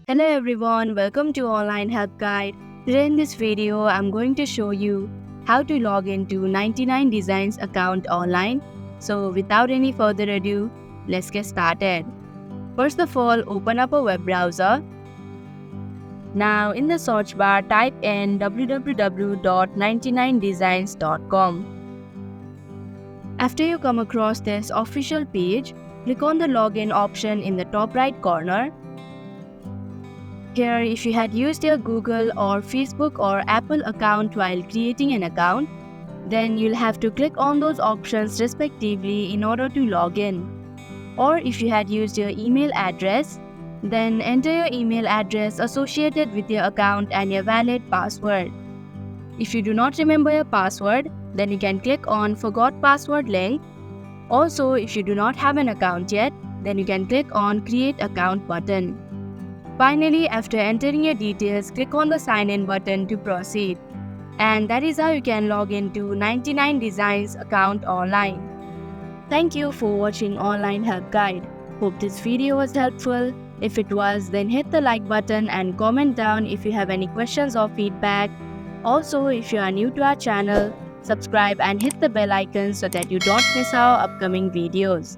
Hello everyone, welcome to Online Help Guide. Today in this video, I'm going to show you how to log into 99designs account online. So without any further ado, let's get started. First of all, open up a web browser. Now in the search bar, type in www.99designs.com. After you come across this official page, click on the login option in the top right corner. Here, if you had used your Google or Facebook or Apple account while creating an account, then you'll have to click on those options respectively in order to log in. Or if you had used your email address, then enter your email address associated with your account and your valid password. If you do not remember your password, then you can click on Forgot Password link. Also, if you do not have an account yet, then you can click on Create Account button. Finally, after entering your details, click on the Sign In button to proceed. And that is how you can log into 99designs account online. Thank you for watching Online Help Guide. Hope this video was helpful. If it was, then hit the like button and comment down if you have any questions or feedback. Also, if you are new to our channel, subscribe and hit the bell icon so that you don't miss our upcoming videos.